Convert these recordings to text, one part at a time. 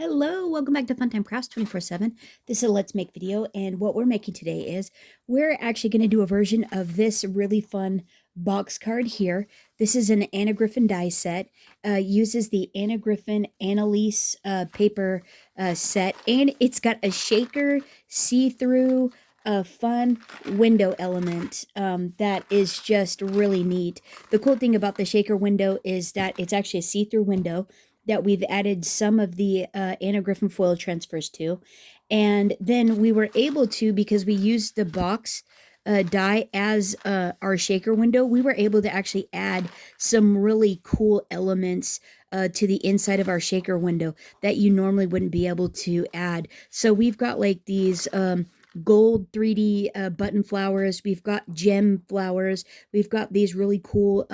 Hello, welcome back to Funtime Crafts 24/7. This is a Let's Make video, and what we're making today is we're actually going to do a version of this really fun box card here. This is an Anna Griffin die set, uses the Anna Griffin Annalise paper set, and it's got a shaker, see-through, fun window element that is just really neat. The cool thing about the shaker window is that it's actually a see-through window that we've added some of the Anna Griffin foil transfers to. And then we were able to, because we used the box die as our shaker window, we were able to actually add some really cool elements to the inside of our shaker window that you normally wouldn't be able to add. So we've got like these gold 3D button flowers. We've got gem flowers. We've got these really cool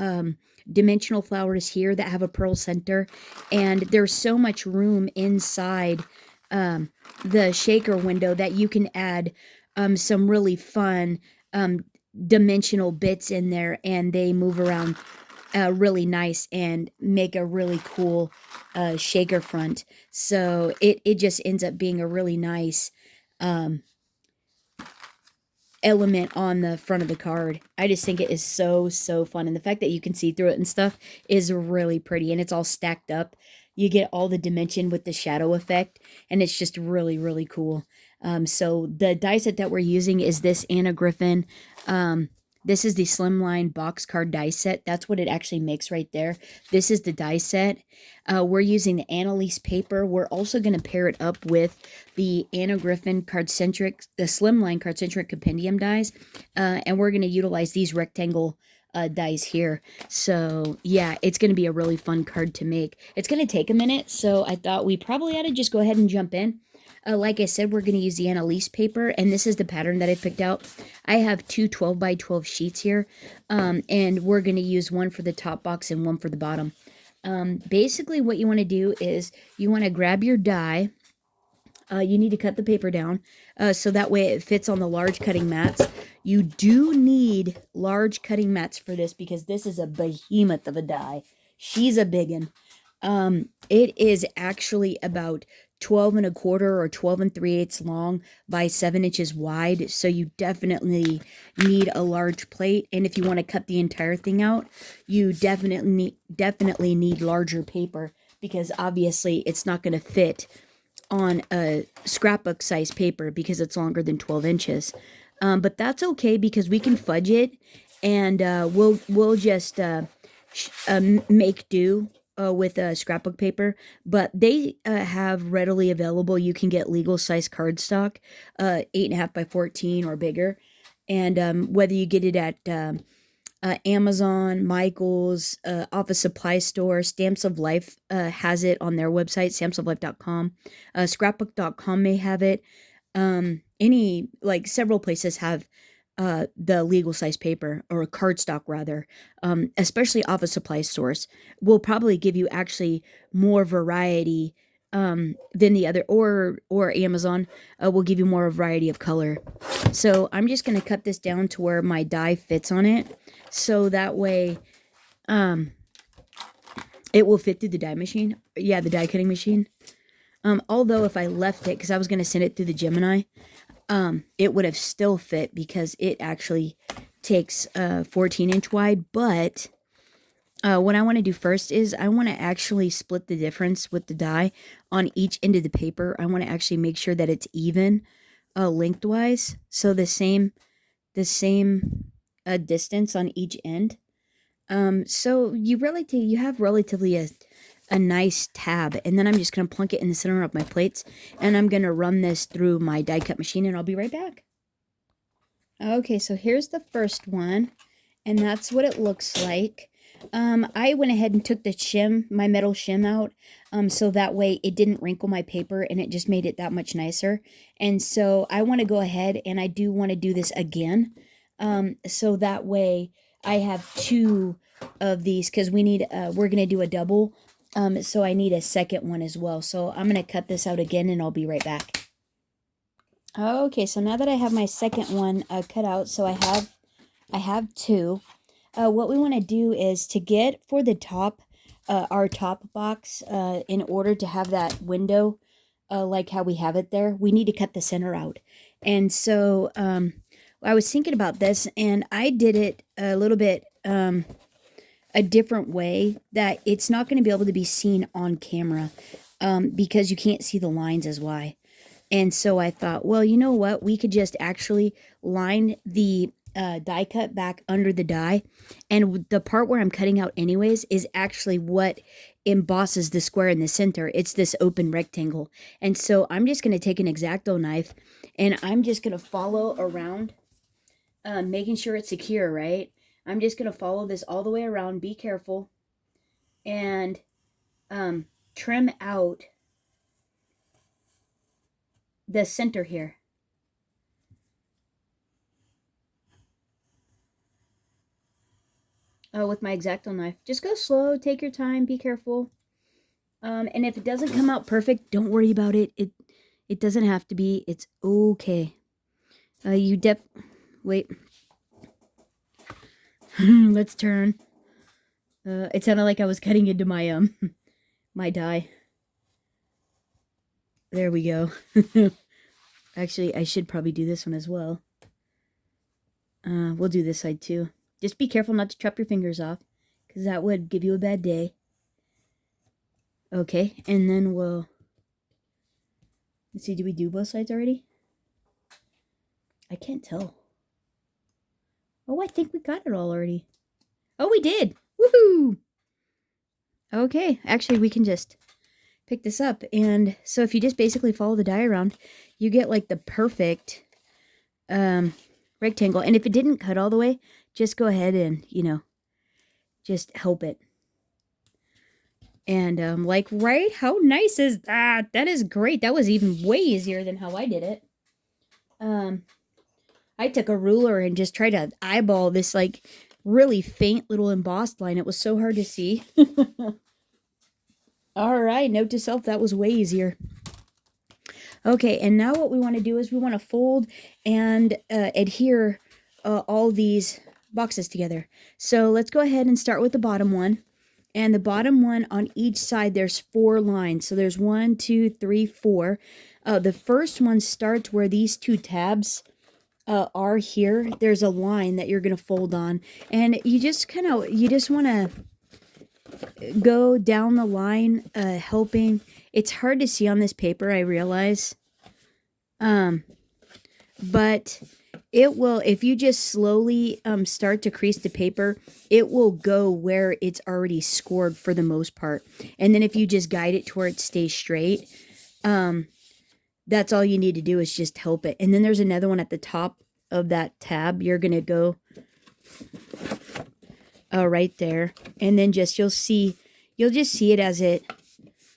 dimensional flowers here that have a pearl center, and there's so much room inside the shaker window that you can add some really fun dimensional bits in there, and they move around really nice and make a really cool shaker front. So it just ends up being a really nice element on the front of the card. I just think it is so fun, and the fact that you can see through it and stuff is really pretty, and it's all stacked up. You get all the dimension with the shadow effect, and it's just really cool. So the die set that we're using is this Anna Griffin. This is the slimline box card die set. That's what it actually makes right there. This is the die set. We're using the Annalise paper. We're also going to pair it up with the Anna Griffin card-centric, the slimline card-centric compendium dies. And we're going to utilize these rectangle dies here. So yeah, it's going to be a really fun card to make. It's going to take a minute, so I thought we probably ought to just go ahead and jump in. Like I said, we're going to use the Annalise paper, and this is the pattern that I picked out. I have two 12 by 12 sheets here, and we're going to use one for the top box and one for the bottom. Basically, what you want to do is you want to grab your die. You need to cut the paper down so that way it fits on the large cutting mats. You do need large cutting mats for this because this is a behemoth of a die. She's a big one. It is actually about 12 and a quarter or 12 and 3/8 long by 7 inches wide. So you definitely need a large plate. And if you want to cut the entire thing out, you definitely need larger paper, because obviously it's not going to fit on a scrapbook size paper because it's longer than 12 inches. But that's okay because we can fudge it, and we'll just make do with scrapbook paper. But they have readily available, you can get legal size cardstock, 8.5 by 14 or bigger. And whether you get it at Amazon, Michael's, Office Supply Store, Stamps of Life has it on their website, stampsoflife.com. Scrapbook.com may have it. Several places have the legal size paper, or cardstock rather, especially Office Supply stores will probably give you actually more variety than the other, or Amazon will give you more variety of color. So I'm just going to cut this down to where my die fits on it, so that way it will fit through the die machine. Yeah, the die cutting machine. Although if I left it, because I was going to send it through the Gemini, it would have still fit because it actually takes 14-inch wide. But what I want to do first is I want to actually split the difference with the die on each end of the paper. I want to actually make sure that it's even lengthwise, so the same distance on each end. So you have relatively a nice tab, and then I'm just going to plunk it in the center of my plates, and I'm going to run this through my die cut machine, and I'll be right back. Okay, so here's the first one, and that's what it looks like. I went ahead and took my metal shim out, so that way it didn't wrinkle my paper, and it just made it that much nicer. And so I want to go ahead, and I do want to do this again, so that way I have two of these, because we're going to do a double. So I need a second one as well. So I'm going to cut this out again, and I'll be right back. Okay, so now that I have my second one cut out, so I have two. What we want to do is to get for the top, our top box, in order to have that window like how we have it there, we need to cut the center out. And so I was thinking about this, and I did it a little bit a different way that it's not going to be able to be seen on camera because you can't see the lines as why. And so I thought, well, you know what? We could just actually line the die cut back under the die. And the part where I'm cutting out anyways is actually what embosses the square in the center. It's this open rectangle. And so I'm just going to take an X-Acto knife and I'm just going to follow around, making sure it's secure, right? I'm just going to follow this all the way around. Be careful. And trim out the center here. With my X-Acto knife. Just go slow, take your time, be careful. And if it doesn't come out perfect, don't worry about it. It doesn't have to be. It's okay. Wait. Let's turn. It sounded like I was cutting into my my die. There we go. Actually, I should probably do this one as well. We'll do this side too. Just be careful not to chop your fingers off, because that would give you a bad day. Okay, and then we'll... Let's see, did we do both sides already? I can't tell. Oh, I think we got it all already. Oh, we did! Woohoo! Okay, actually, we can just pick this up. And so if you just basically follow the die around, you get like the perfect rectangle. And if it didn't cut all the way, just go ahead and, you know, just help it. And like, right? How nice is that? That is great. That was even way easier than how I did it. I took a ruler and just tried to eyeball this like really faint little embossed line. It was so hard to see. All right, note to self, that was way easier. Okay, and now what we want to do is we want to fold and adhere all these boxes together. So let's go ahead and start with the bottom one. And the bottom one on each side, there's 4 lines. So there's 1, 2, 3, 4. The first one starts where these 2 tabs are here. There's a line that you're going to fold on. And you just want to go down the line, helping. It's hard to see on this paper, I realize. But it will, if you just slowly start to crease the paper, it will go where it's already scored for the most part. And then if you just guide it to where it stays straight, that's all you need to do is just help it. And then there's another one at the top of that tab. You're going to go right there. And then you'll just see it as it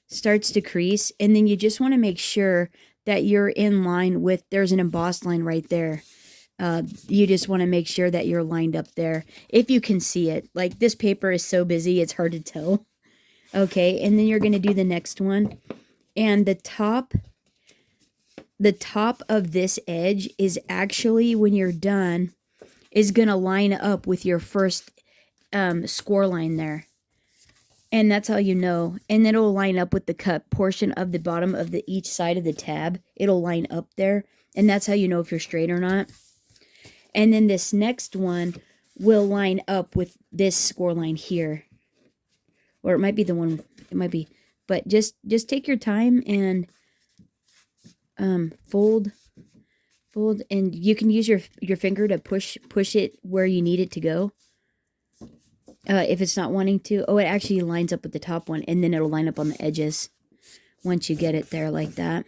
starts to crease. And then you just want to make sure that you're in line with, there's an embossed line right there. You just want to make sure that you're lined up there. If you can see it. Like, this paper is so busy, it's hard to tell. Okay, and then you're going to do the next one. And the top of this edge is actually, when you're done, is going to line up with your first score line there. And that's how you know. And then it'll line up with the cut portion of the bottom of each side of the tab. It'll line up there. And that's how you know if you're straight or not. And then this next one will line up with this score line here. Or it might be the one, it might be. But just take your time and fold, and you can use your finger to push it where you need it to go. If it's not wanting to. Oh, it actually lines up with the top one, and then it'll line up on the edges once you get it there like that.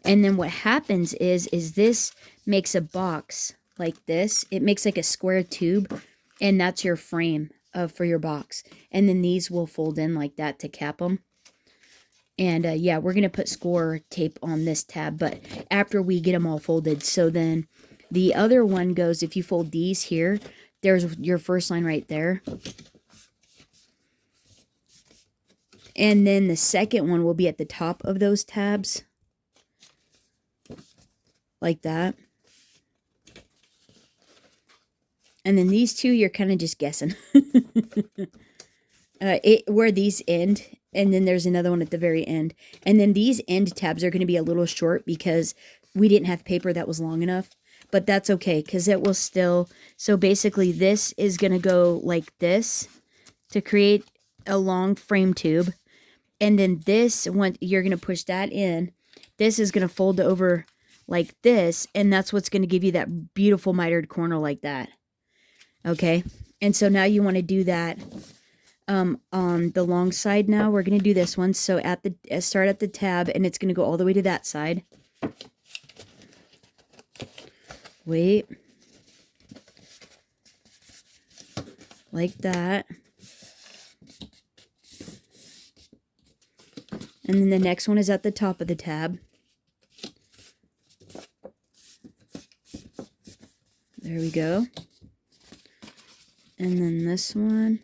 And then what happens is this makes a box like this. It makes like a square tube, and that's your frame for your box. And then these will fold in like that to cap them. And yeah, we're going to put score tape on this tab, but after we get them all folded. So then the other one goes, if you fold these here, there's your first line right there. And then the second one will be at the top of those tabs. Like that. And then these two, you're kind of just guessing. Where these end And then there's another one at the very end. And then these end tabs are going to be a little short because we didn't have paper that was long enough. But that's okay because it will still... So basically this is going to go like this to create a long frame tube. And then this, when you're going to push that in, this is going to fold over like this. And that's what's going to give you that beautiful mitered corner like that. Okay. And so now you want to do that on the long side now. We're going to do this one. So at the start at the tab, and it's going to go all the way to that side. Wait. Like that. And then the next one is at the top of the tab. There we go. And then this one.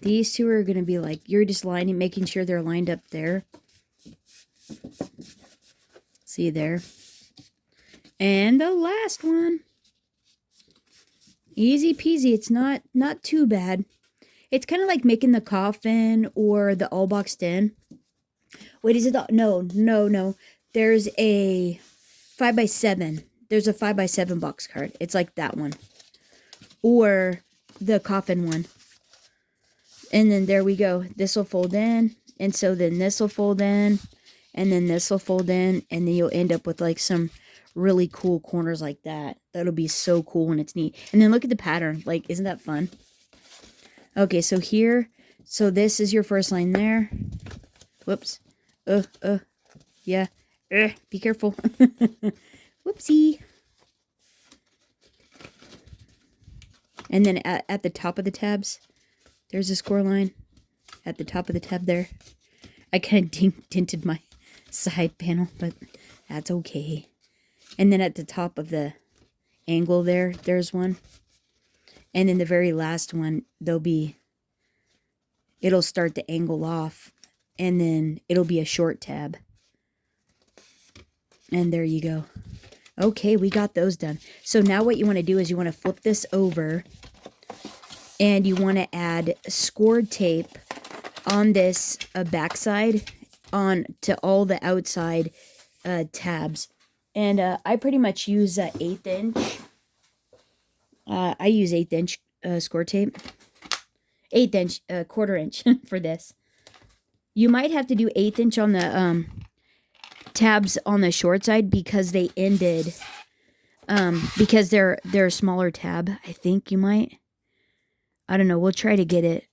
These two are going to be like, you're just making sure they're lined up there. See there. And the last one. Easy peasy. It's not too bad. It's kind of like making the coffin or the all boxed in. Wait, is it the... No. There's a 5x7. There's a 5x7 box card. It's like that one. Or the coffin one. And then there we go. This will fold in. And so then this will fold in. And then this will fold in. And then you'll end up with like some really cool corners like that. That'll be so cool when it's neat. And then look at the pattern. Like, isn't that fun? Okay, so here. So this is your first line there. Whoops. Yeah. Be careful. Whoopsie. And then at the top of the tabs, there's a score line. At the top of the tab there. I kind of tinted my side panel, but that's okay. And then at the top of the angle there, there's one. And then the very last one, it'll start to angle off. And then it'll be a short tab. And there you go. Okay, we got those done. So now what you want to do is you want to flip this over. And you want to add scored tape on this backside on to all the outside tabs. And I pretty much use 1/8 inch. I use 1/8 inch score tape. 1/8 inch, 1/4 inch for this. You might have to do 1/8 inch on the tabs on the short side because they ended. Because they're a smaller tab. I think you might. I don't know. We'll try to get it.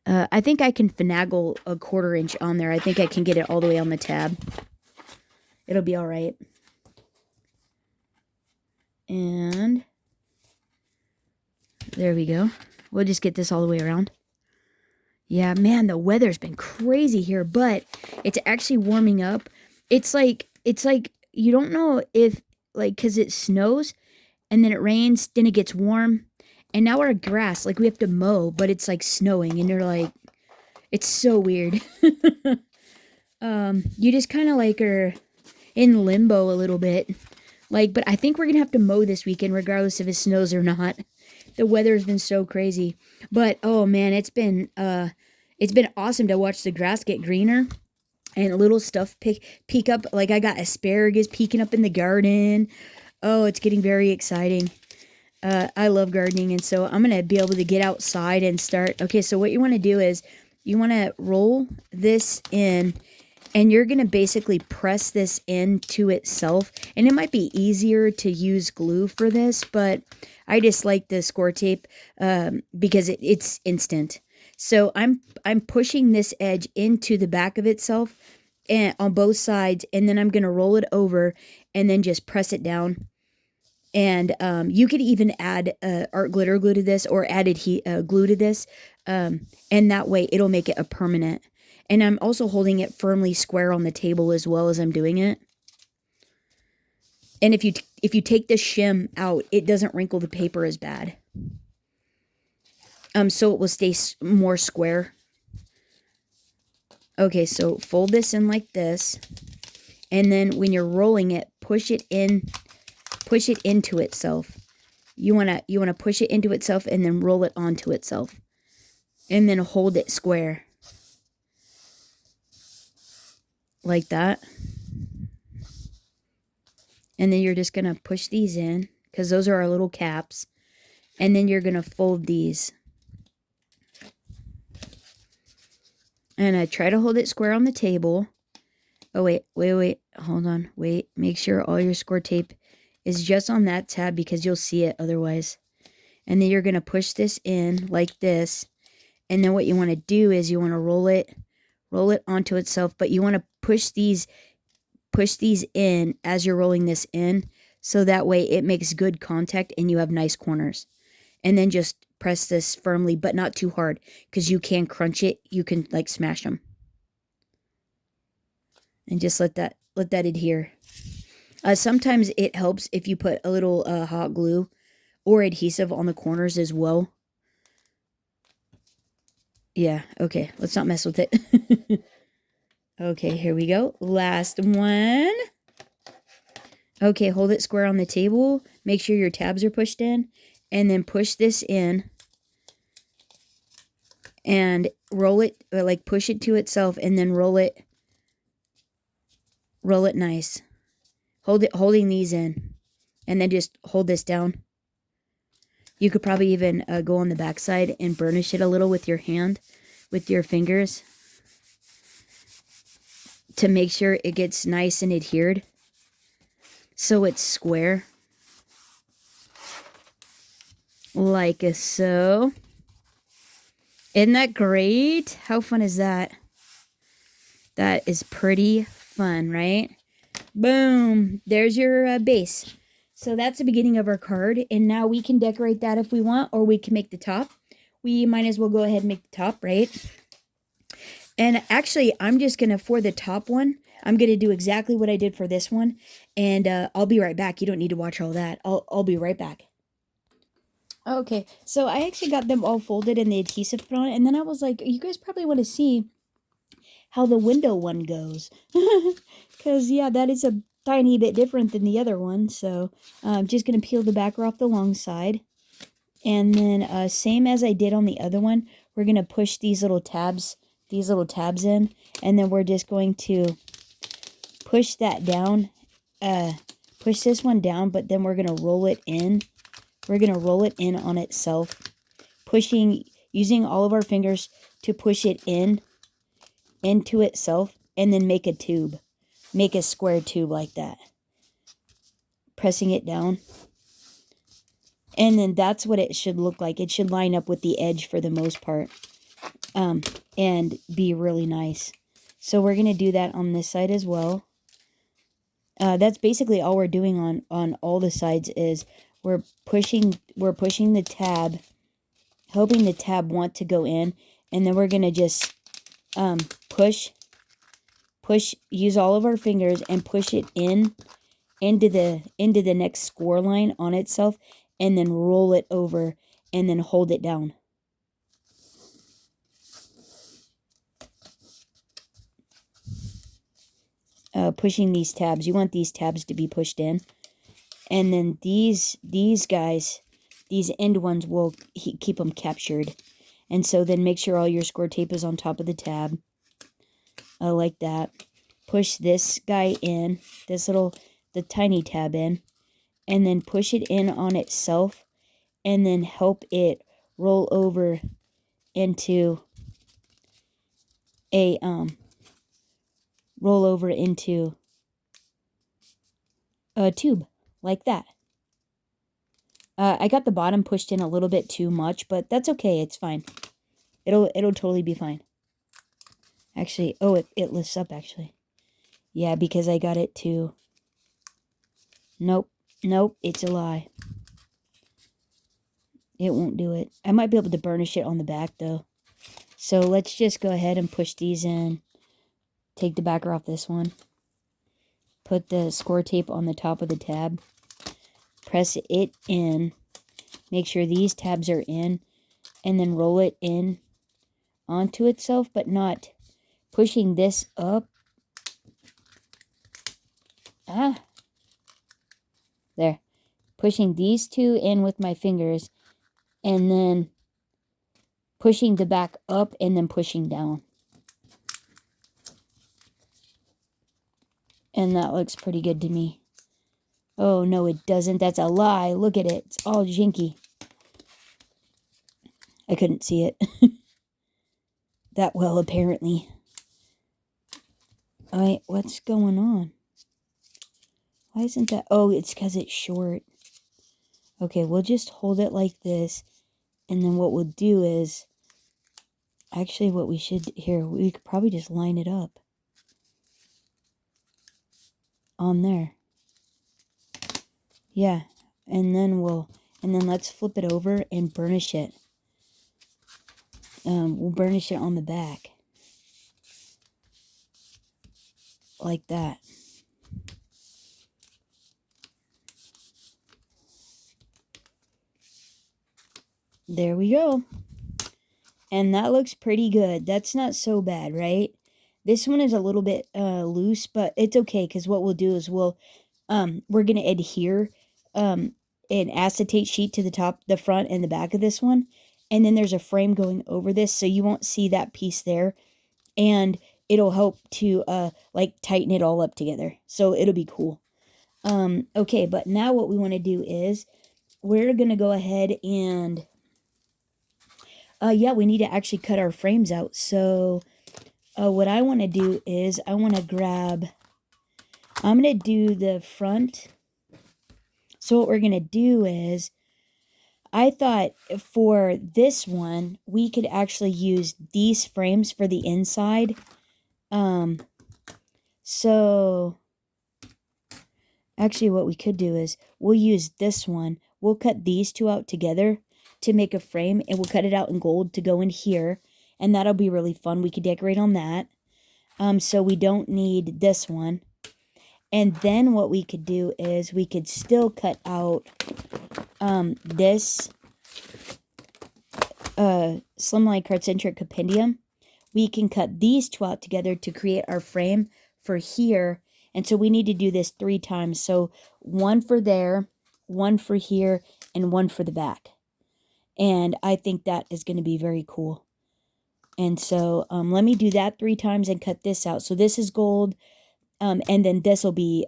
I think I can finagle a 1/4 inch on there. I think I can get it all the way on the tab. It'll be all right. And there we go. We'll just get this all the way around. Yeah, man, the weather's been crazy here, but it's actually warming up. It's like you don't know if, like, because it snows and then it rains, then it gets warm. And now our grass, like, we have to mow, but it's like snowing and you're like, it's so weird. You just kind of like are in limbo a little bit. Like, but I think we're going to have to mow this weekend regardless if it snows or not. The weather has been so crazy. But, oh man, it's been awesome to watch the grass get greener and little stuff peek up. Like, I got asparagus peeking up in the garden. Oh, it's getting very exciting. I love gardening, and so I'm going to be able to get outside and start. Okay, so what you want to do is you want to roll this in, and you're going to basically press this into itself. And it might be easier to use glue for this, but I just like the score tape because it's instant. So I'm pushing this edge into the back of itself and on both sides, and then I'm going to roll it over and then just press it down. And you could even add art glitter glue to this or added glue to this, and that way it'll make it a permanent. And I'm also holding it firmly square on the table as well as I'm doing it. And if you take the shim out, it doesn't wrinkle the paper as bad. So it will stay more square. Okay, so fold this in like this, and then when you're rolling it, push it into itself. You wanna push it into itself and then roll it onto itself, and then hold it square. like that. And then you're just going to push these in because those are our little caps. And then you're going to fold these. And try to hold it square on the table. Oh, wait. Hold on. Wait. Make sure all your score tape is just on that tab because you'll see it otherwise. And then you're going to push this in like this. And then what you want to do is you want to roll it onto itself. But you want to push these in as you're rolling this in. So that way it makes good contact and you have nice corners. And then just press this firmly, but not too hard because you can crunch it. You can like smash them. And just let that adhere. Sometimes it helps if you put a little hot glue or adhesive on the corners as well. Yeah, okay. Let's not mess with it. Okay, here we go. Last one. Okay, hold it square on the table. Make sure your tabs are pushed in. And then push this in. And roll it, like push it to itself. And then roll it. Roll it nice. Holding these in. And then just hold this down. You could probably even go on the back side and burnish it a little with your hand. With your fingers. To make sure it gets nice and adhered. So it's square. Like so. Isn't that great? How fun is that? That is pretty fun, right? Boom. There's your base. So that's the beginning of our card. And now we can decorate that if we want. Or we can make the top. We might as well go ahead and make the top, right? And actually, I'm just going to, for the top one, I'm going to do exactly what I did for this one. And I'll be right back. You don't need to watch all that. I'll be right back. Okay, so I actually got them all folded and the adhesive put on it. And then I was like, you guys probably want to see how the window one goes. Because, yeah, that is a tiny bit different than the other one. So I'm just going to peel the backer off the long side. And then same as I did on the other one, we're going to push these little tabs in. And then we're just going to push that down. Push this one down, but then we're going to roll it in. We're going to roll it in on itself. Using all of our fingers to push it into itself. And then make a tube. Make a square tube like that. Pressing it down. And then that's what it should look like. It should line up with the edge for the most part. And be really nice. So we're going to do that on this side as well. That's basically all we're doing on all the sides is we're pushing the tab, hoping the tab want to go in, and then we're going to just push, use all of our fingers and push it into the next score line on itself, and then roll it over and then hold it down. Pushing these tabs. You want these tabs to be pushed in. And then these guys, these end ones will keep them captured. And so then make sure all your score tape is on top of the tab. Like that. Push this guy in, the tiny tab in. And then push it in on itself. And then help it roll over into a, tube like that. I got the bottom pushed in a little bit too much, but that's okay. It's fine. It'll totally be fine. Actually, oh, it lifts up actually. Yeah, because I got it too. Nope, it's a lie. It won't do it. I might be able to burnish it on the back though. So let's just go ahead and push these in. Take the backer off this one. Put the score tape on the top of the tab. Press it in. Make sure these tabs are in. And then roll it in onto itself, but not pushing this up. There. Pushing these two in with my fingers. And then pushing the back up and then pushing down. And that looks pretty good to me. Oh, no, it doesn't. That's a lie. Look at it. It's all jinky. I couldn't see it that well, apparently. Alright, what's going on? Why isn't that? Oh, it's because it's short. Okay, we'll just hold it like this. And then what we'll do is... Actually, what we should... Here, we could probably just line it up. On there. Yeah. And then let's flip it over and burnish it. We'll burnish it on the back. Like that. There we go. And that looks pretty good. That's not so bad, right? This one is a little bit loose, but it's okay, because what we'll do is we're going to adhere an acetate sheet to the top, the front, and the back of this one. And then there's a frame going over this, so you won't see that piece there. And it'll help to like tighten it all up together. So it'll be cool. Okay, but now what we want to do is we're going to go ahead and yeah, we need to actually cut our frames out. So what I want to do is I'm going to do the front. So what we're going to do is, I thought for this one, we could actually use these frames for the inside. So actually what we could do is we'll use this one. We'll cut these two out together to make a frame, and we'll cut it out in gold to go in here. And that'll be really fun. We could decorate on that. So we don't need this one. And then what we could do is we could still cut out this slimline card-centric compendium. We can cut these two out together to create our frame for here. And so we need to do this 3 times. So one for there, one for here, and one for the back. And I think that is going to be very cool. And so let me do that 3 times and cut this out. So this is gold. And then this will be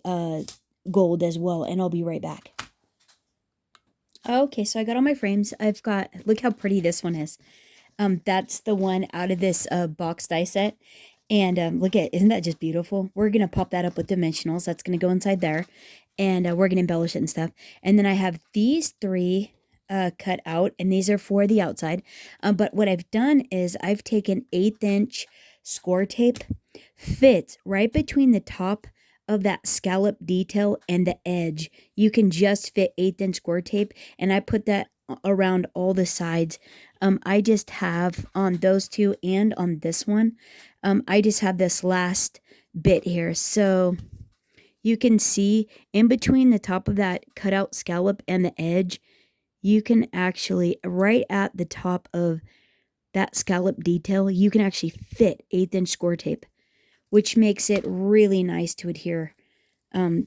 gold as well. And I'll be right back. Okay, so I got all my frames. I've got, look how pretty this one is. That's the one out of this box die set. And look at, isn't that just beautiful? We're going to pop that up with dimensionals. That's going to go inside there. And we're going to embellish it and stuff. And then I have these 3 cut out, and these are for the outside. But what I've done is I've taken 1/8 inch score tape, fits right between the top of that scallop detail and the edge. You can just fit 1/8 inch score tape, and I put that around all the sides. I just have on those 2 and on this one, I just have this last bit here. So you can see in between the top of that cutout scallop and the edge, you can actually, right at the top of that scallop detail, you can actually fit 1/8 inch score tape, which makes it really nice to adhere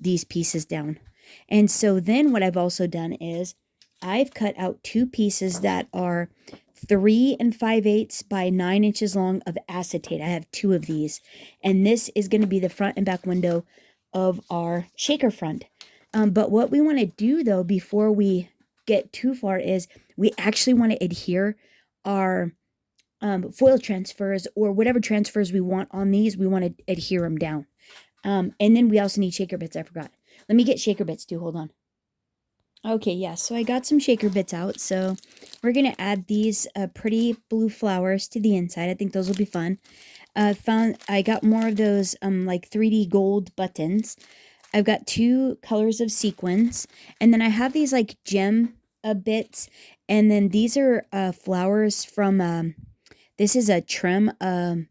these pieces down. And so then what I've also done is I've cut out 2 pieces that are 3 5/8 by 9 inches long of acetate. I have 2 of these. And this is going to be the front and back window of our shaker front. But what we want to do, though, before we get too far, is we actually want to adhere our foil transfers, or whatever transfers we want on these. We want to adhere them down. And then we also need shaker bits. I forgot. Let me get shaker bits too. Hold on. Okay, yeah, so I got some shaker bits out. So we're going to add these pretty blue flowers to the inside. I think those will be fun. I got more of those like 3D gold buttons. I've got 2 colors of sequins. And then I have these like gem bits. And then these are flowers from, this is a trim, a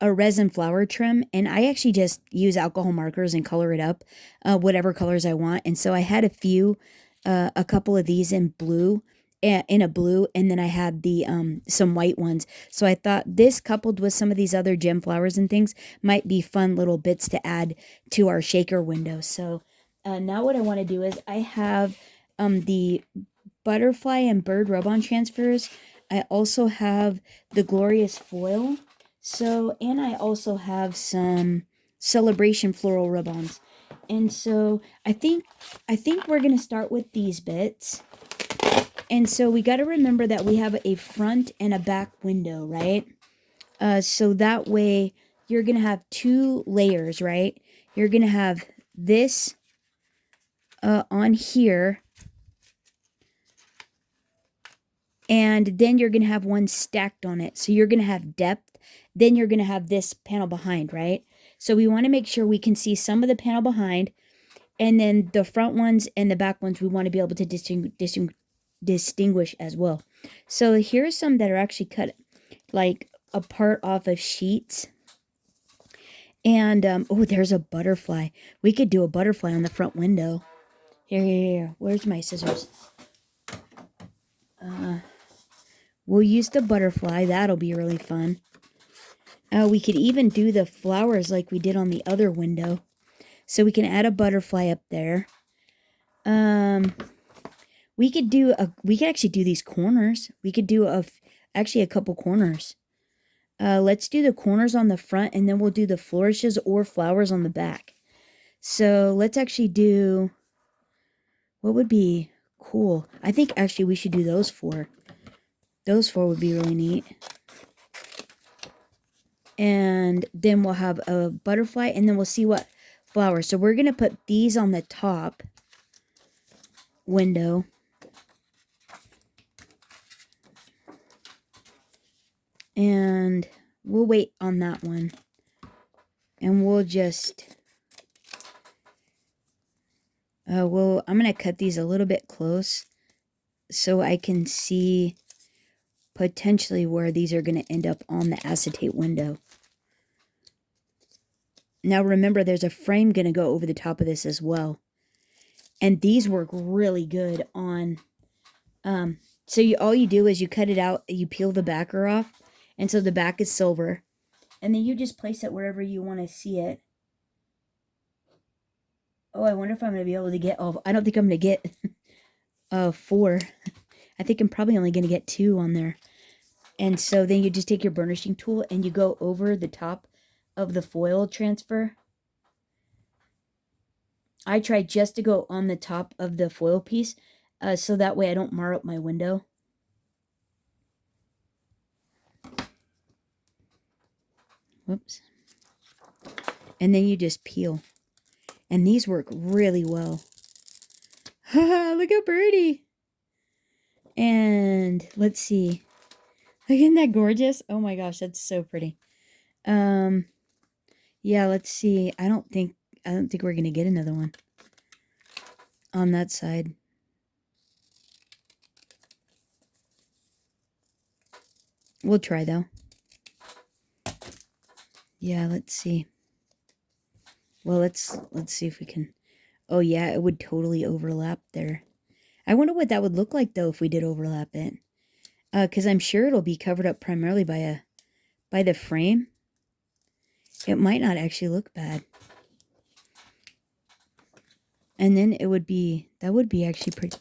resin flower trim. And I actually just use alcohol markers and color it up, whatever colors I want. And so I had a couple of these in blue, and then I had the some white ones. So I thought this, coupled with some of these other gem flowers and things, might be fun little bits to add to our shaker window. So now what I want to do is I have the butterfly and bird rub-on transfers. I also have the glorious foil. So, and I also have some celebration floral rub-ons. And so I think we're going to start with these bits. And so we got to remember that we have a front and a back window, right? So that way you're going to have 2 layers, right? You're going to have this on here, and then you're going to have one stacked on it. So you're going to have depth, then you're going to have this panel behind, right? So we want to make sure we can see some of the panel behind, and then the front ones and the back ones we want to be able to distinguish as well. So here's some that are actually cut like apart off of sheets. And oh, there's a butterfly. We could do a butterfly on the front window. Here. Where's my scissors? We'll use the butterfly. That'll be really fun. We could even do the flowers like we did on the other window. So we can add a butterfly up there. We could actually do these corners. We could do actually a couple corners. Let's do the corners on the front, and then we'll do the flourishes or flowers on the back. So let's actually do, what would be cool? I think actually we should do those 4. Those 4 would be really neat. And then we'll have a butterfly, and then we'll see what flowers. So we're going to put these on the top window. And we'll wait on that one. And we'll just, I'm going to cut these a little bit close so I can see potentially where these are going to end up on the acetate window. Now remember, there's a frame going to go over the top of this as well. And these work really good on, so all you do is you cut it out, you peel the backer off, and so the back is silver. And then you just place it wherever you want to see it. Oh, I wonder if I'm going to be able to get, I don't think I'm going to get 4. I think I'm probably only going to get 2 on there. And so then you just take your burnishing tool and you go over the top of the foil transfer. I try just to go on the top of the foil piece, so that way I don't mar up my window. Whoops. And then you just peel. And these work really well. Look how pretty. And let's see. Isn't that gorgeous? Oh my gosh, that's so pretty. Yeah, let's see. I don't think we're gonna get another one on that side. We'll try though. Yeah, let's see. Well, let's see if we can. Oh yeah, it would totally overlap there. I wonder what that would look like though if we did overlap it. Because I'm sure it'll be covered up primarily by the frame. It might not actually look bad. And then that would be actually pretty.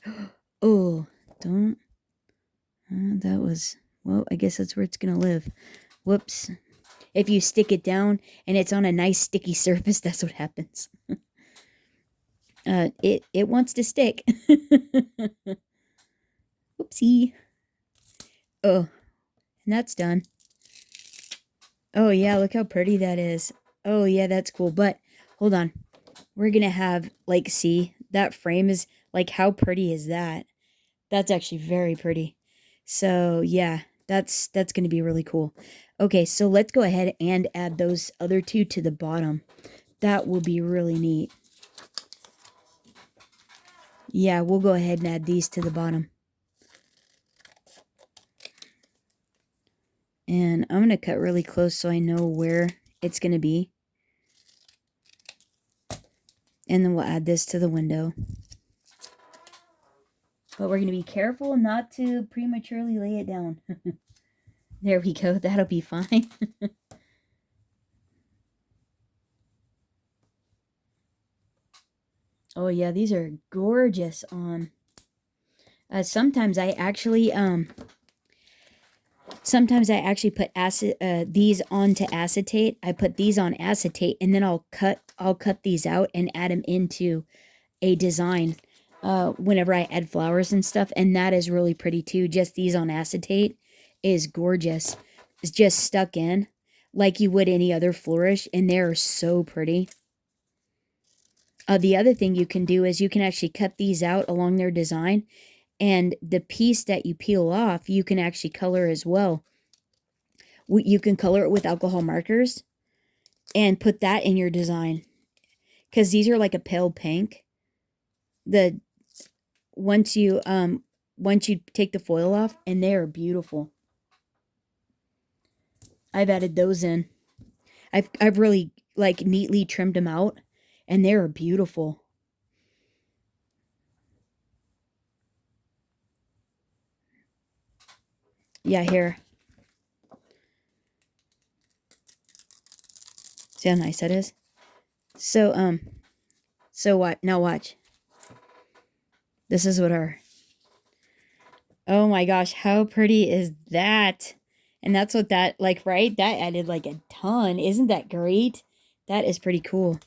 Oh, don't. That was, well, I guess that's where it's gonna live. Whoops. If you stick it down and it's on a nice sticky surface, that's what happens. It wants to stick. Whoopsie. Oh, and that's done. Oh yeah, look how pretty that is. Oh yeah, that's cool. But hold on. We're gonna have, like, see, that frame is, like, how pretty is that? That's actually very pretty. So yeah, that's gonna be really cool. Okay, so let's go ahead and add those other 2 to the bottom. That will be really neat. Yeah, we'll go ahead and add these to the bottom. And I'm going to cut really close so I know where it's going to be. And then we'll add this to the window. But we're going to be careful not to prematurely lay it down. There we go. That'll be fine. Oh yeah, these are gorgeous on. Sometimes I actually Sometimes I actually put these onto acetate. I put these on acetate, and then I'll cut these out and add them into a design whenever I add flowers and stuff. And that is really pretty too. Just these on acetate is gorgeous. It's just stuck in like you would any other flourish, and they're so pretty. The other thing you can do is you can actually cut these out along their design, and the piece that you peel off, you can actually color as well. You can color it with alcohol markers and put that in your design, because these are like a pale pink. The once you take the foil off, and they are beautiful. I've added those in. I've really like neatly trimmed them out, and they are beautiful. Yeah, here. See how nice that is? So what? Now watch. This is what our... Oh my gosh, how pretty is that? And that's what that, like, right? That added like a ton. Isn't that great? That is pretty cool.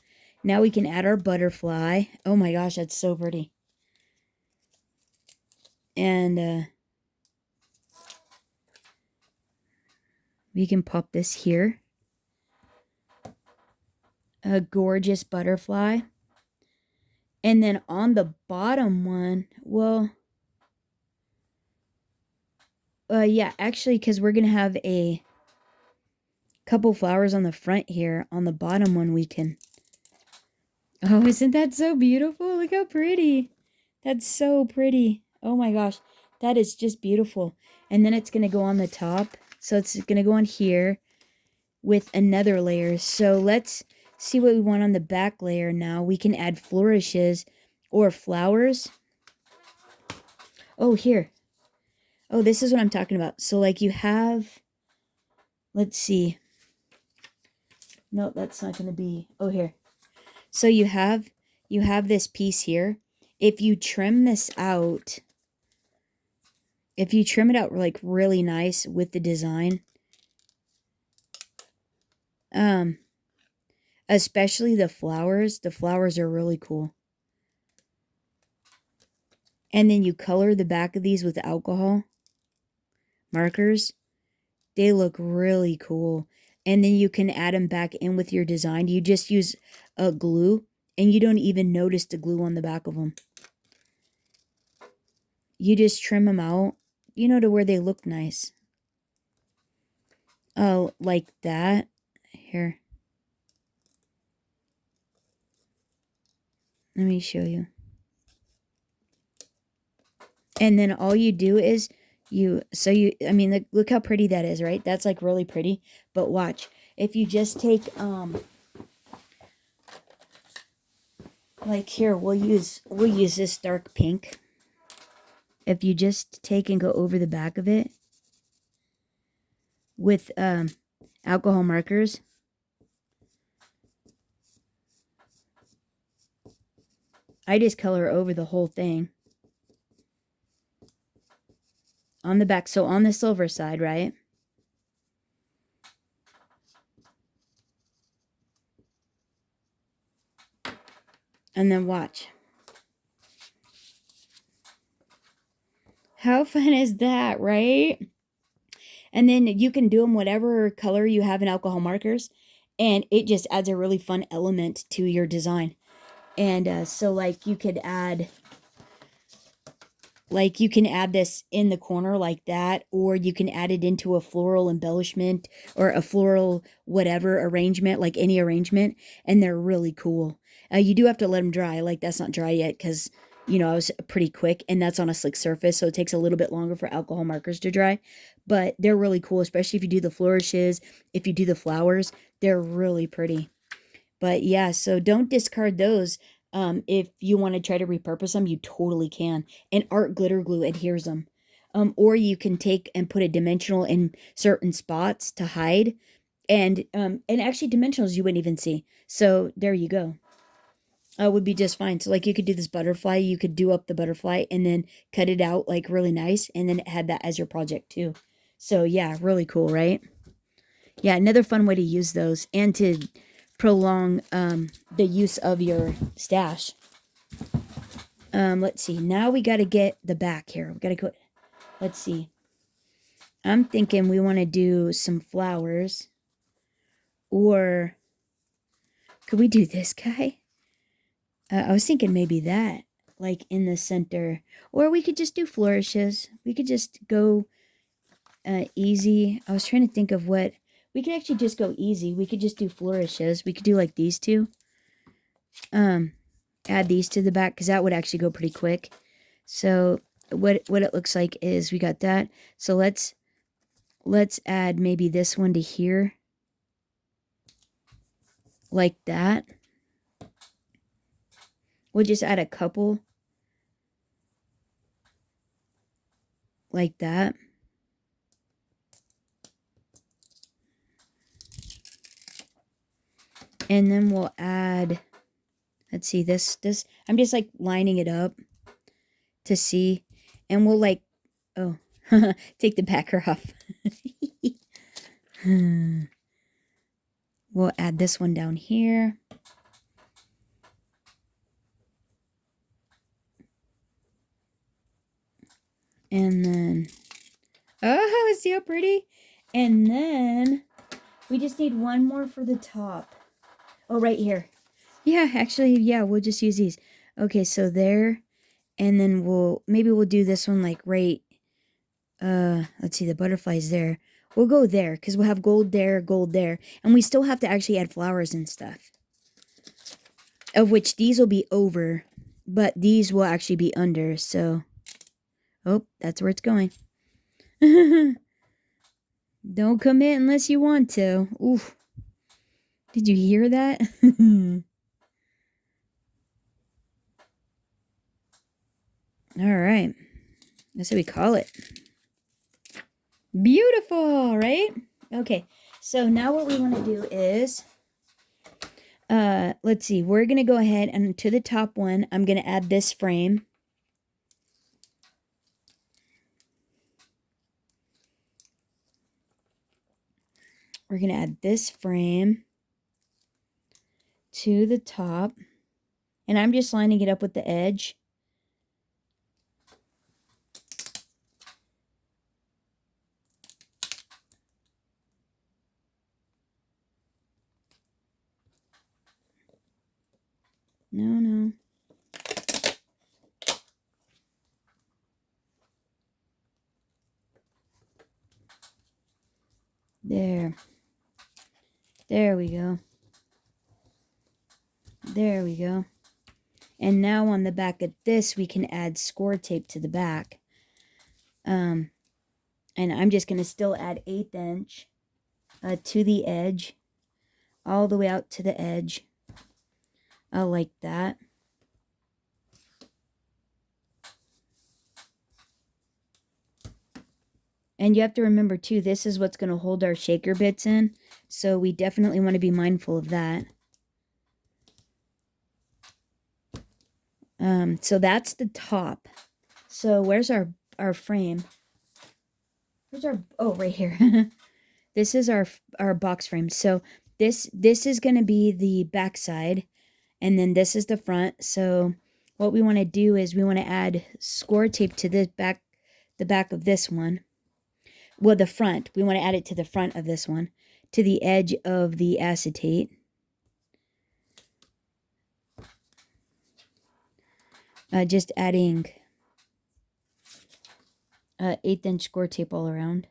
Now we can add our butterfly. Oh my gosh, that's so pretty. And we can pop this here. A gorgeous butterfly. And then on the bottom one, well, yeah, actually, because we're going to have a couple flowers on the front here. On the bottom one, we can... Oh, isn't that so beautiful? Look how pretty. That's so pretty. Oh my gosh. That is just beautiful. And then it's going to go on the top. So it's going to go on here with another layer. So let's see what we want on the back layer now. We can add flourishes or flowers. Oh, here. Oh, this is what I'm talking about. So like you have... Let's see. No, that's not going to be... Oh, here. So you have this piece here. If you trim this out, if you trim it out like really nice with the design, especially the flowers are really cool. And then you color the back of these with alcohol markers. They look really cool. And then you can add them back in with your design. You just use a glue, and you don't even notice the glue on the back of them. You just trim them out, you know, to where they look nice. Oh, like that. Here. Let me show you. And then all you do is I mean, look how pretty that is, right? That's like really pretty. But watch, if you just take, like here, we'll use this dark pink. If you just take and go over the back of it with, alcohol markers. I just color over the whole thing. On the back, so on the silver side, right? And then watch. How fun is that, right? And then you can do them whatever color you have in alcohol markers, and it just adds a really fun element to your design. And so like you could add... Like, you can add this in the corner like that, or you can add it into a floral embellishment or a floral whatever arrangement, like any arrangement, and they're really cool. You do have to let them dry. Like, that's not dry yet because, you know, I was pretty quick, and that's on a slick surface, so it takes a little bit longer for alcohol markers to dry. But they're really cool, especially if you do the flourishes, if you do the flowers, they're really pretty. But yeah, so don't discard those. If you want to try to repurpose them, you totally can. And art glitter glue adheres them. Or you can take and put a dimensional in certain spots to hide. And actually dimensionals you wouldn't even see. So there you go. Would be just fine. So like you could do this butterfly, you could do up the butterfly and then cut it out like really nice, and then add that as your project too. So yeah, really cool, right? Yeah, another fun way to use those and to prolong the use of your stash. Let's see. Now we got to get the back here. We got to go. Let's see. I'm thinking we want to do some flowers. Or could we do this guy? I was thinking maybe that, like in the center. Or we could just do flourishes. We could just go easy. I was trying to think of what. We could actually just go easy. We could just do flourishes. We could do like these two. Add these to the back because that would actually go pretty quick. So what it looks like is we got that. So let's add maybe this one to here. Like that. We'll just add a couple. Like that. And then we'll add, let's see, this, I'm just like lining it up to see. And we'll like, oh, take the backer off. We'll add this one down here. And then, oh, see how pretty? And then we just need one more for the top. Oh, right here. Yeah, actually, yeah, we'll just use these. Okay, so there. And then maybe we'll do this one like right, let's see, the butterfly's there. We'll go there because we'll have gold there. And we still have to actually add flowers and stuff. Of which these will be over, but these will actually be under, so. Oh, that's where it's going. Don't commit unless you want to. Oof. Did you hear that? All right. That's what we call it. Beautiful, right? Okay. So now what we want to do is, let's see. We're going to go ahead and to the top one, I'm going to add this frame. We're going to add this frame to the top. And I'm just lining it up with the edge. No. There. There we go. There we go. And now on the back of this, we can add score tape to the back. And I'm just going to still add 1/8 inch to the edge. All the way out to the edge. Like that. And you have to remember too, this is what's going to hold our shaker bits in. So we definitely want to be mindful of that. So that's the top. So where's our frame? Where's our, oh, right here. This is our box frame. So this is going to be the back side. And then this is the front. So what we want to do is we want to add score tape to the back of this one. Well, the front. We want to add it to the front of this one. To the edge of the acetate. Just adding 1/8 inch score tape all around.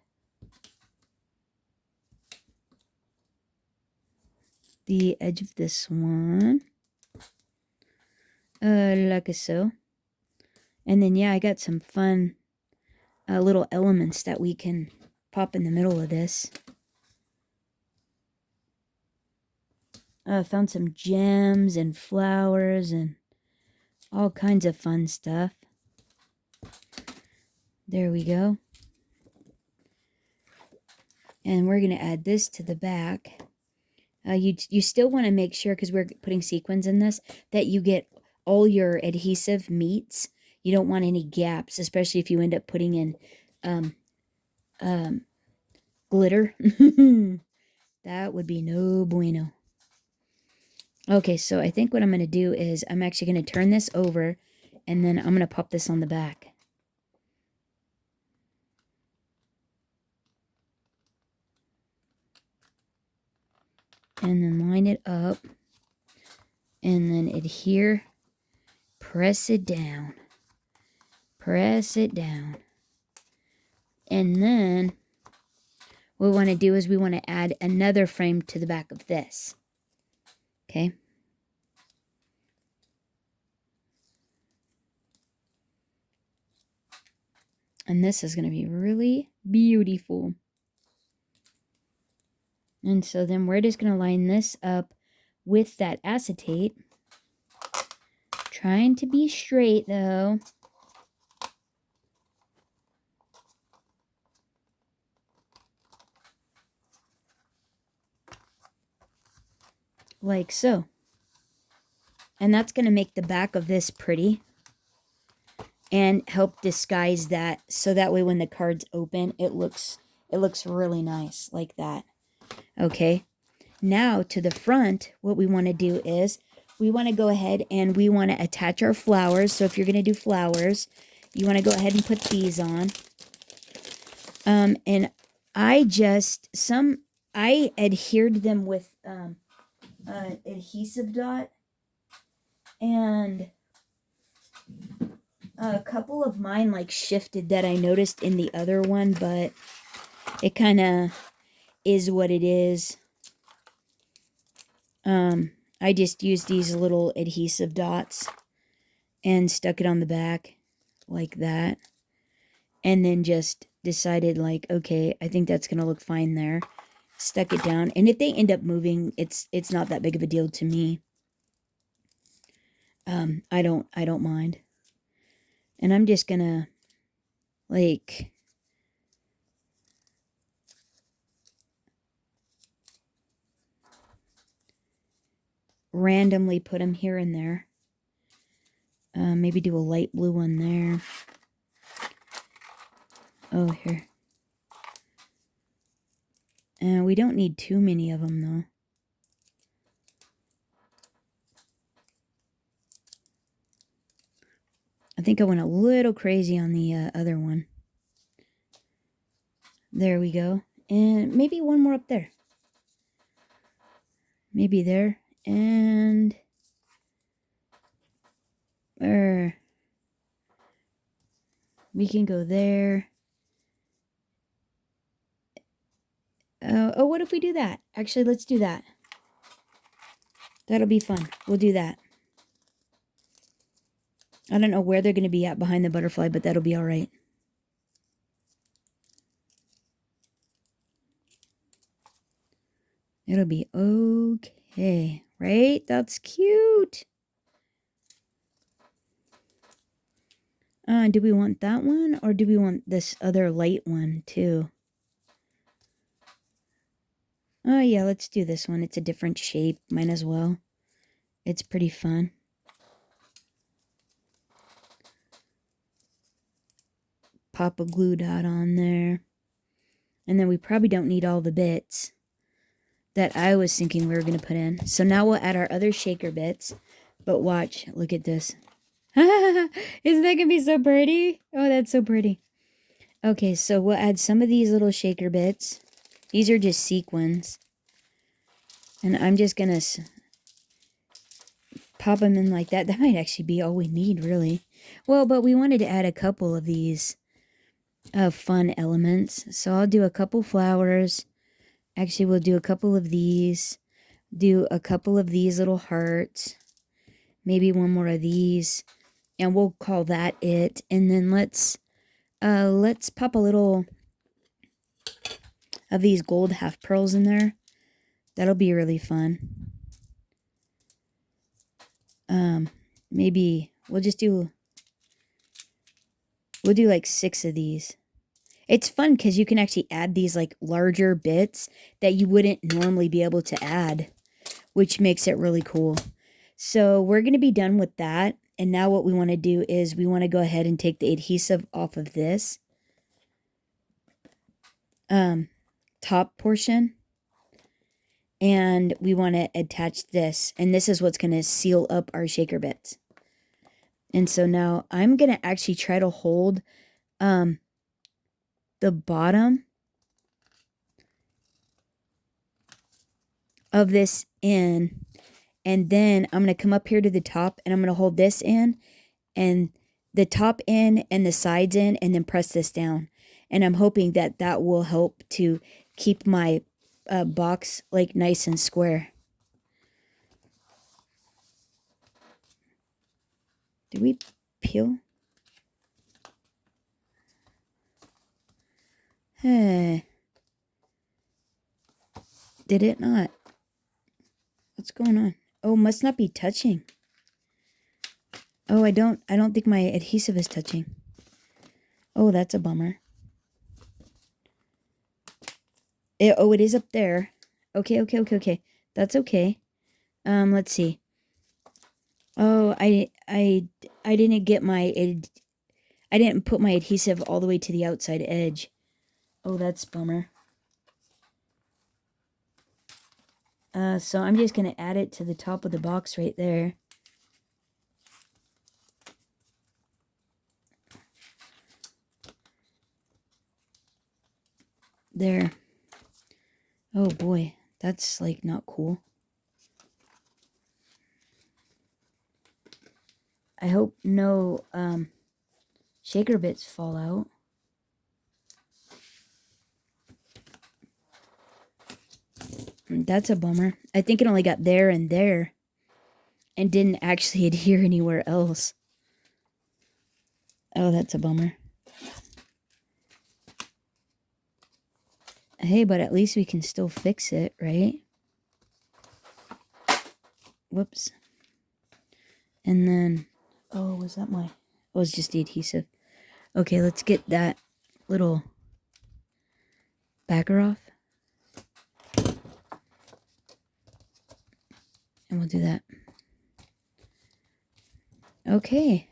The edge of this one. Like so. And then, yeah, I got some fun little elements that we can pop in the middle of this. Found some gems and flowers and all kinds of fun stuff. There we go. And we're going to add this to the back. You still want to make sure, because we're putting sequins in this, that you get all your adhesive You don't want any gaps, especially if you end up putting in glitter. That would be no bueno. Okay, so I think what I'm going to do is I'm actually going to turn this over, and then I'm going to pop this on the back. And then line it up, and then adhere, press it down, and then what we want to do is we want to add another frame to the back of this. Okay. And this is going to be really beautiful. And so then we're just going to line this up with that acetate. Trying to be straight though. Like so. And that's going to make the back of this pretty. And help disguise that. So that way when the card's open, it looks really nice. Like that. Okay. Now to the front, what we want to do is we want to go ahead and we want to attach our flowers. So if you're going to do flowers, you want to go ahead and put these on. And I adhered them with an adhesive dot. And a couple of mine like shifted that I noticed in the other one, but it kind of is what it is. I just used these little adhesive dots and stuck it on the back like that. And then just decided like, okay, I think that's going to look fine there. Stuck it down. And if they end up moving, it's not that big of a deal to me. I don't mind. And I'm just going to like randomly put them here and there. Maybe do a light blue one there. Oh, here. And we don't need too many of them, though. I think I went a little crazy on the other one. There we go. And maybe one more up there. Maybe there. And we can go there. Oh, what if we do that? Actually, let's do that. That'll be fun. We'll do that. I don't know where they're going to be at behind the butterfly, but that'll be all right. It'll be okay, right? That's cute. Do we want that one or do we want this other light one too? Oh yeah, let's do this one. It's a different shape. Might as well. It's pretty fun. Pop a glue dot on there. And then we probably don't need all the bits that I was thinking we were going to put in. So now we'll add our other shaker bits. But watch, look at this. Isn't that going to be so pretty? Oh, that's so pretty. Okay, so we'll add some of these little shaker bits. These are just sequins. And I'm just going to pop them in like that. That might actually be all we need, really. Well, but we wanted to add a couple of these fun elements. So I'll do a couple flowers. Actually, we'll do a couple of these. Do a couple of these little hearts. Maybe one more of these. And we'll call that it. And then let's pop a little of these gold half pearls in there. That'll be really fun. Maybe we'll do like 6 of these. It's fun because you can actually add these like larger bits that you wouldn't normally be able to add, which makes it really cool. So we're going to be done with that. And now what we want to do is we want to go ahead and take the adhesive off of this. top portion. And we want to attach this. And this is what's going to seal up our shaker bits. And so now I'm going to actually try to hold the bottom of this in. And then I'm going to come up here to the top and I'm going to hold this in and the top in and the sides in and then press this down. And I'm hoping that that will help to keep my box like nice and square. Did we peel? Hey. Did it not? What's going on? Oh, must not be touching. Oh, I don't think my adhesive is touching. Oh, that's a bummer. It is up there. Okay. That's okay. Let's see. Oh, I didn't get my I didn't put my adhesive all the way to the outside edge. Oh, that's a bummer. So I'm just going to add it to the top of the box right there. There. Oh boy, that's like not cool. I hope no shaker bits fall out. That's a bummer. I think it only got there and there and didn't actually adhere anywhere else. Oh, that's a bummer. Hey, but at least we can still fix it, right? Whoops. And then, oh, was that my... Oh, it's just the adhesive. Okay, let's get that little backer off. And we'll do that. Okay.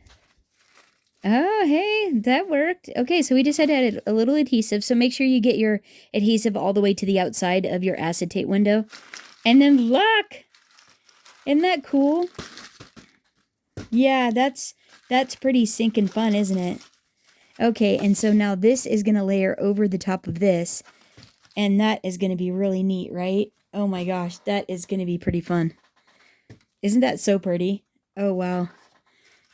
Oh, hey, that worked. Okay, so we just had to add a little adhesive. So make sure you get your adhesive all the way to the outside of your acetate window. And then look! Isn't that cool? Yeah, that's pretty sinking fun, isn't it? Okay, and so now this is going to layer over the top of this. And that is going to be really neat, right? Oh my gosh, that is going to be pretty fun. Isn't that so pretty? Oh, wow.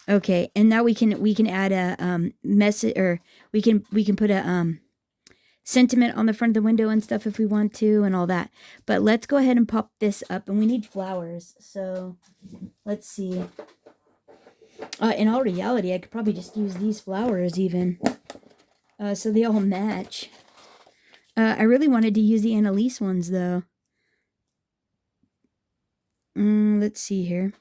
Okay, and now we can add a message, or we can put a sentiment on the front of the window and stuff if we want to and all that. But let's go ahead and pop this up, and we need flowers. So let's see. In all reality, I could probably just use these flowers even, so they all match. I really wanted to use the Annalise ones though. Let's see here.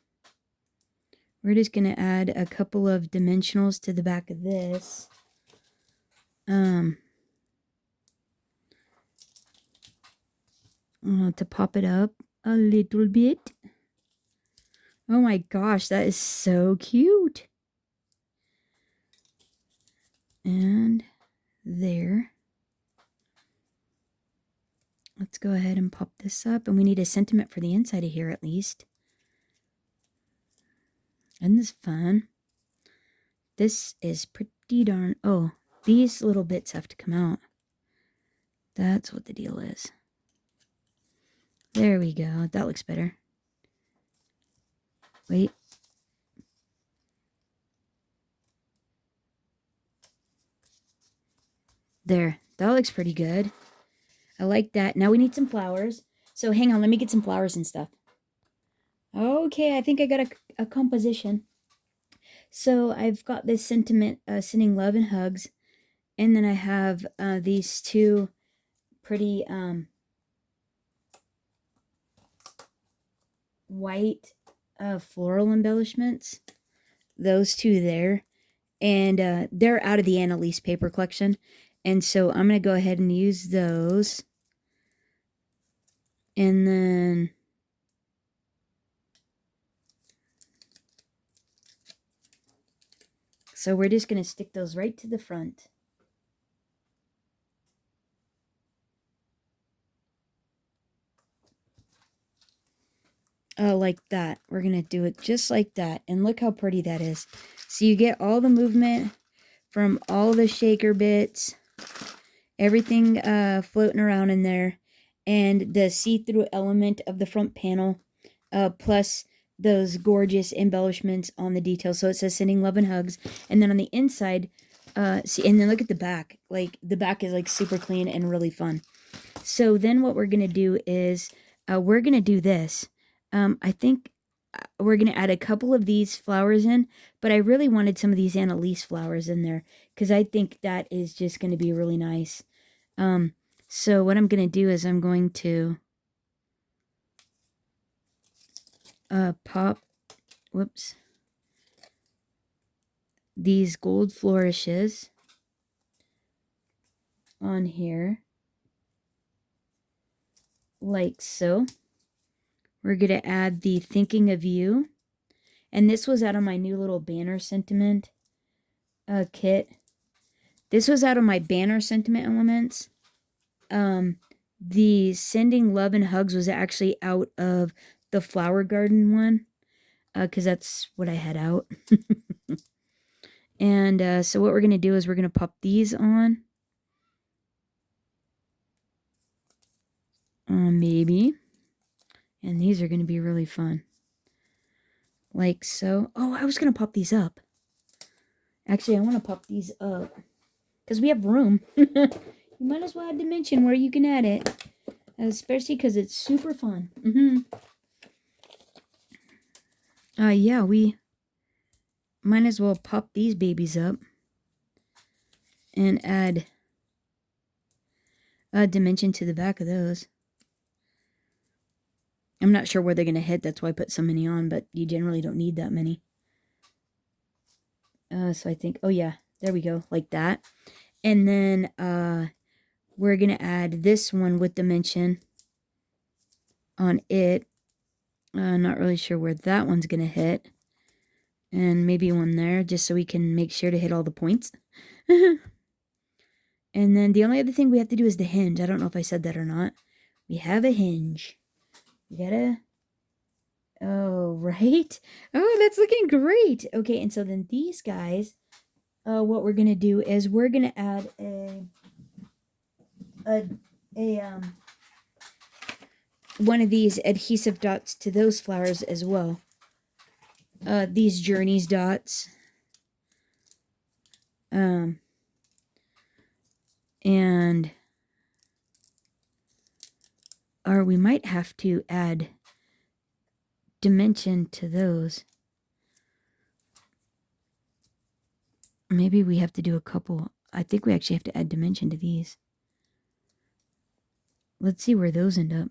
We're just going to add a couple of dimensionals to the back of this. To pop it up a little bit. Oh my gosh, that is so cute. And there. Let's go ahead and pop this up. And we need a sentiment for the inside of here at least. Isn't this fun? This is pretty darn... Oh, these little bits have to come out. That's what the deal is. There we go. That looks better. Wait. There. That looks pretty good. I like that. Now we need some flowers. So hang on. Let me get some flowers and stuff. Okay. I think I got a composition. So I've got this sentiment, sending love and hugs. And then I have these two pretty white floral embellishments. Those two there. And they're out of the Annalise paper collection. And so I'm going to go ahead and use those. And then... So we're just going to stick those right to the front. like that. We're going to do it just like that. And look how pretty that is. So you get all the movement from all the shaker bits, everything floating around in there, and the see-through element of the front panel, plus those gorgeous embellishments on the details. So it says sending love and hugs. And then on the inside, see, and then look at the back. Like, the back is like super clean and really fun. So then what we're going to do is we're going to do this. I think we're going to add a couple of these flowers in, but I really wanted some of these Annalise flowers in there because I think that is just going to be really nice. So what I'm going to do is I'm going to pop, whoops, these gold flourishes on here, like so. We're going to add the Thinking of You. And this was out of my new little banner sentiment kit. This was out of my banner sentiment elements. The Sending Love and Hugs was actually out of the Flower Garden one. Because that's what I had out. And so what we're going to do is we're going to pop these on. Maybe. And these are going to be really fun. Like so. Oh, I was going to pop these up. Actually, I want to pop these up. Because we have room. You might as well add dimension where you can add it. Especially because it's super fun. Yeah, we might as well pop these babies up. And add a dimension to the back of those. I'm not sure where they're going to hit. That's why I put so many on. But you generally don't need that many. So I think, oh yeah, there we go. Like that. And then we're going to add this one with dimension on it. Not really sure where that one's going to hit. And maybe one there, just so we can make sure to hit all the points. And then the only other thing we have to do is the hinge. I don't know if I said that or not. We have a hinge. We gotta... Oh, right? Oh, that's looking great. Okay, and so then these guys, what we're gonna do is we're gonna add one of these adhesive dots to those flowers as well. These Journeys dots. Or we might have to add dimension to those. Maybe we have to do a couple. I think we actually have to add dimension to these. Let's see where those end up.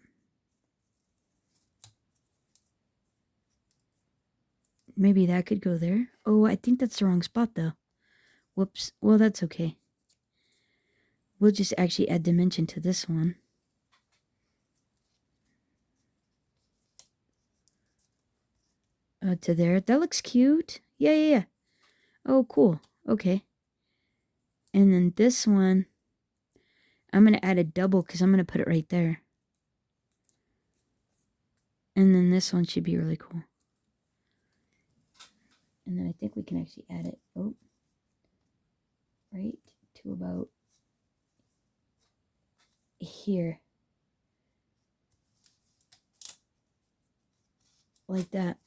Maybe that could go there. Oh, I think that's the wrong spot though. Whoops. Well, that's okay. We'll just actually add dimension to this one. To there. That looks cute. Yeah. Oh, cool. Okay. And then this one, I'm going to add a double because I'm going to put it right there. And then this one should be really cool. And then I think we can actually add it, right to about here. Like that.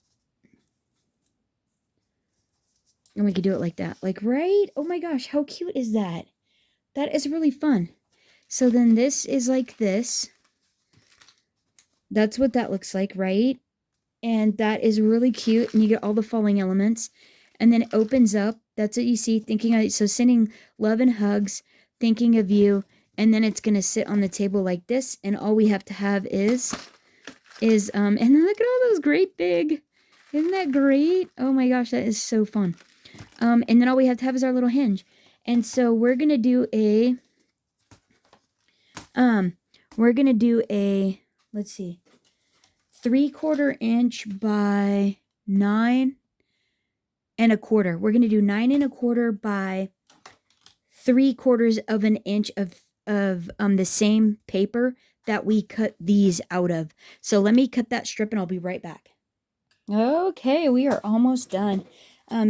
And we could do it like that. Like, right? Oh my gosh, how cute is that? That is really fun. So then this is like this. That's what that looks like, right? And that is really cute. And you get all the falling elements. And then it opens up. That's what you see. So sending love and hugs. Thinking of you. And then it's going to sit on the table like this. And all we have to have is and then look at all those great big. Isn't that great? Oh my gosh, that is so fun. And then all we have to have is our little hinge. And so we're going to do a, let's see, 3/4 inch by 9 1/4. We're going to do 9 1/4 by 3/4 of an inch of the same paper that we cut these out of. So let me cut that strip and I'll be right back. Okay, we are almost done.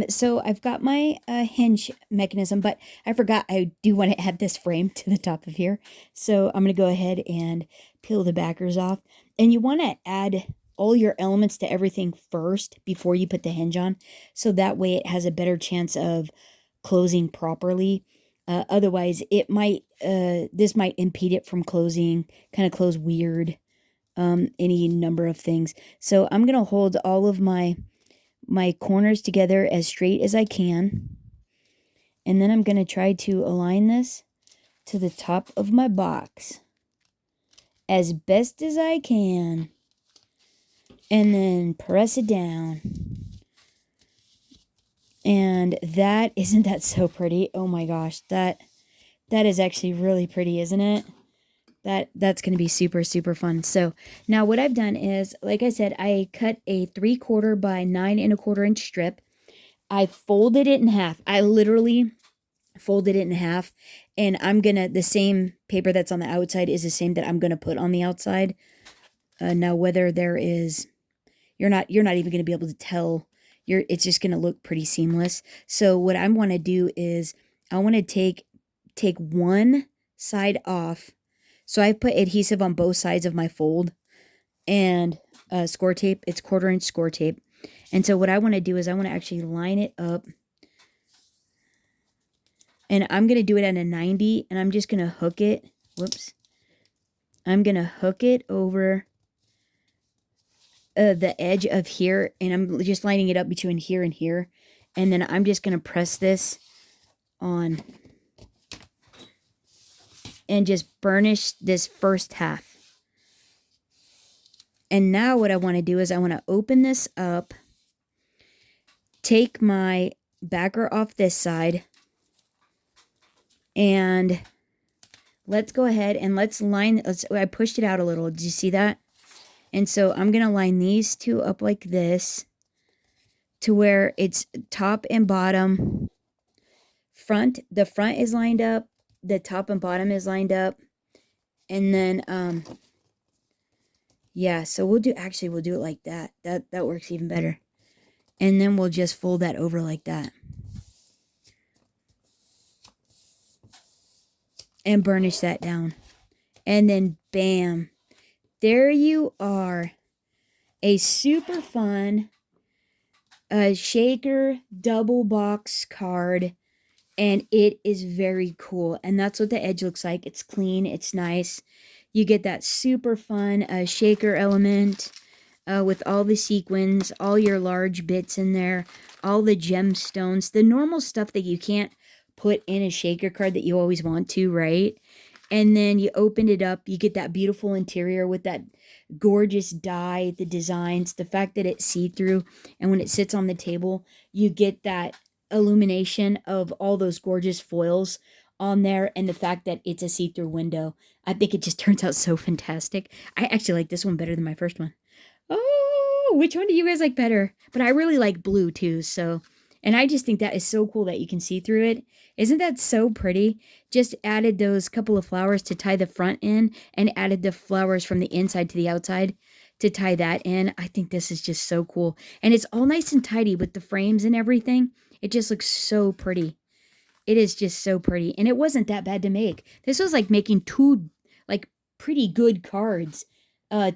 So I've got my hinge mechanism, but I forgot I do want to add this frame to the top of here. So I'm going to go ahead and peel the backers off. And you want to add all your elements to everything first before you put the hinge on. So that way it has a better chance of closing properly. Otherwise, this might impede it from closing, kind of close weird, any number of things. So I'm going to hold all of my corners together as straight as I can. And then I'm going to try to align this to the top of my box as best as I can. And then press it down. And isn't that so pretty? Oh my gosh, that is actually really pretty, isn't it? That's going to be super, super fun. So now what I've done is, like I said, I cut a 3/4 by 9 1/4 inch strip. I folded it in half. I literally folded it in half, and the same paper that's on the outside is the same that I'm gonna put on the outside. Now whether there is, you're not even gonna be able to tell. It's just gonna look pretty seamless. So what I want to do is I want to take one side off. So I put adhesive on both sides of my fold and score tape. It's 1/4 inch score tape. And so what I want to do is I want to actually line it up. And I'm going to do it at a 90, and I'm just going to hook it. Whoops. I'm going to hook it over the edge of here, and I'm just lining it up between here and here. And then I'm just going to press this on and just burnish this first half. And now what I want to do is I want to open this up, take my backer off this side, and let's go ahead and I pushed it out a little. Did you see that? And so I'm going to line these two up like this to where it's top and bottom. The front is lined up, the top and bottom is lined up. And then yeah, so we'll do it like that. That works even better. And then we'll just fold that over like that. And burnish that down. And then bam. There you are. A super fun shaker double box card. And it is very cool. And that's what the edge looks like. It's clean. It's nice. You get that super fun shaker element with all the sequins, all your large bits in there, all the gemstones, the normal stuff that you can't put in a shaker card that you always want to, right? And then you open it up, you get that beautiful interior with that gorgeous dye, the designs, the fact that it's see-through, and when it sits on the table, you get that illumination of all those gorgeous foils on there, and the fact that it's a see-through window. I think it just turns out so fantastic. I actually like this one better than my first one. Oh, which one do you guys like better? But I really like blue too, so. And I just think that is so cool that you can see through it. Isn't that so pretty? Just added those couple of flowers to tie the front in, and added the flowers from the inside to the outside to tie that in. I think this is just so cool. And it's all nice and tidy with the frames and everything. It just looks so pretty. It is just so pretty. And it wasn't that bad to make. This was like making two like pretty good cards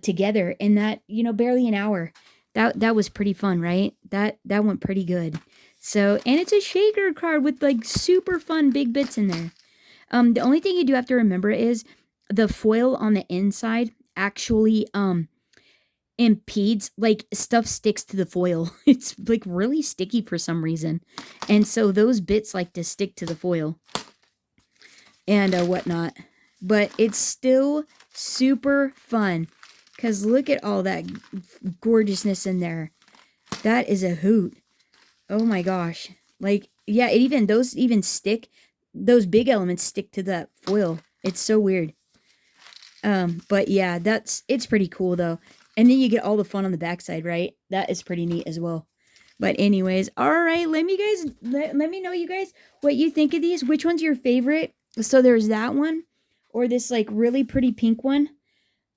together in that, barely an hour. That was pretty fun, right? That went pretty good. So, and it's a shaker card with like super fun big bits in there. The only thing you do have to remember is the foil on the inside actually impedes, like stuff sticks to the foil. It's like really sticky for some reason. And so those bits like to stick to the foil and whatnot. But it's still super fun because look at all that gorgeousness in there. That is a hoot. Oh my gosh. Like, yeah, those big elements stick to that foil. It's so weird. But yeah, it's pretty cool though. And then you get all the fun on the backside, right? That is pretty neat as well. But anyways, all right, let me know, you guys, what you think of these. Which one's your favorite? So there's that one, or this like really pretty pink one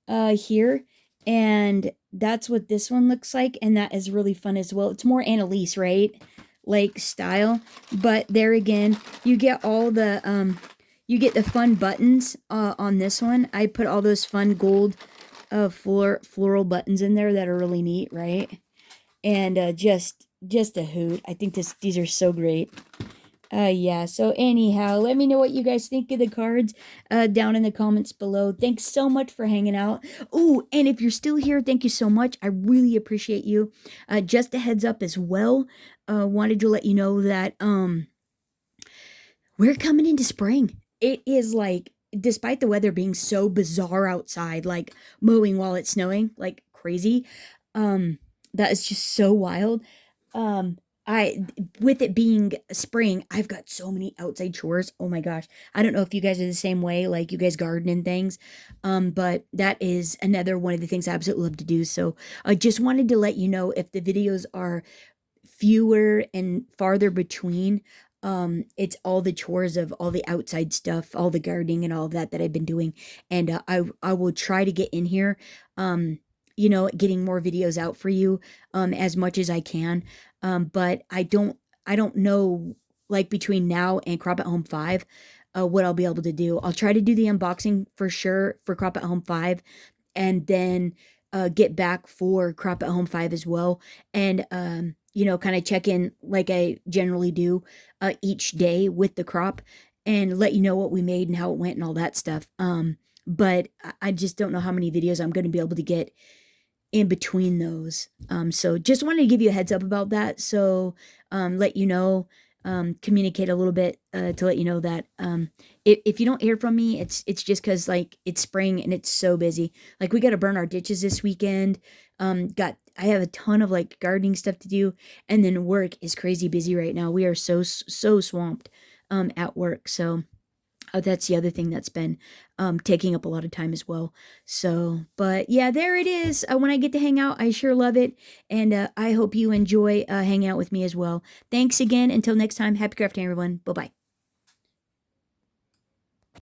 here. And that's what this one looks like, and that is really fun as well. It's more Annalise, right? Like style, but there again, you get all the you get the fun buttons on this one. I put all those fun gold floral buttons in there that are really neat, right? And just a hoot. I think these are so great. Yeah, so anyhow, let me know what you guys think of the cards down in the comments below. Thanks so much for hanging out. Oh, and if you're still here, thank you so much. I really appreciate you. Just a heads up as well, wanted to let you know that we're coming into spring. It is like, despite the weather being so bizarre outside, like mowing while it's snowing, like crazy, um, that is just so wild. Um, I, with it being spring, I've got so many outside chores. Oh my gosh. I don't know if you guys are the same way, like you guys garden and things. But that is another one of the things I absolutely love to do. So I just wanted to let you know if the videos are fewer and farther between, it's all the chores of all the outside stuff, all the gardening and all of that that I've been doing. And I will try to get in here, getting more videos out for you as much as I can. But I don't know, like between now and Crop at Home 5, what I'll be able to do. I'll try to do the unboxing for sure for Crop at Home 5, and then get back for Crop at Home 5 as well. And kind of check in like I generally do each day with the crop, and let you know what we made and how it went and all that stuff. But I just don't know how many videos I'm going to be able to get in between those. So just wanted to give you a heads up about that. So let you know, communicate a little bit to let you know that if you don't hear from me, it's just because like it's spring and it's so busy. Like we got to burn our ditches this weekend. I have a ton of like gardening stuff to do, and then work is crazy busy right now. We are so swamped at work. So that's the other thing that's been taking up a lot of time as well. So, but yeah, there it is. When I get to hang out, I sure love it. And I hope you enjoy hanging out with me as well. Thanks again. Until next time, happy crafting, everyone. Bye bye.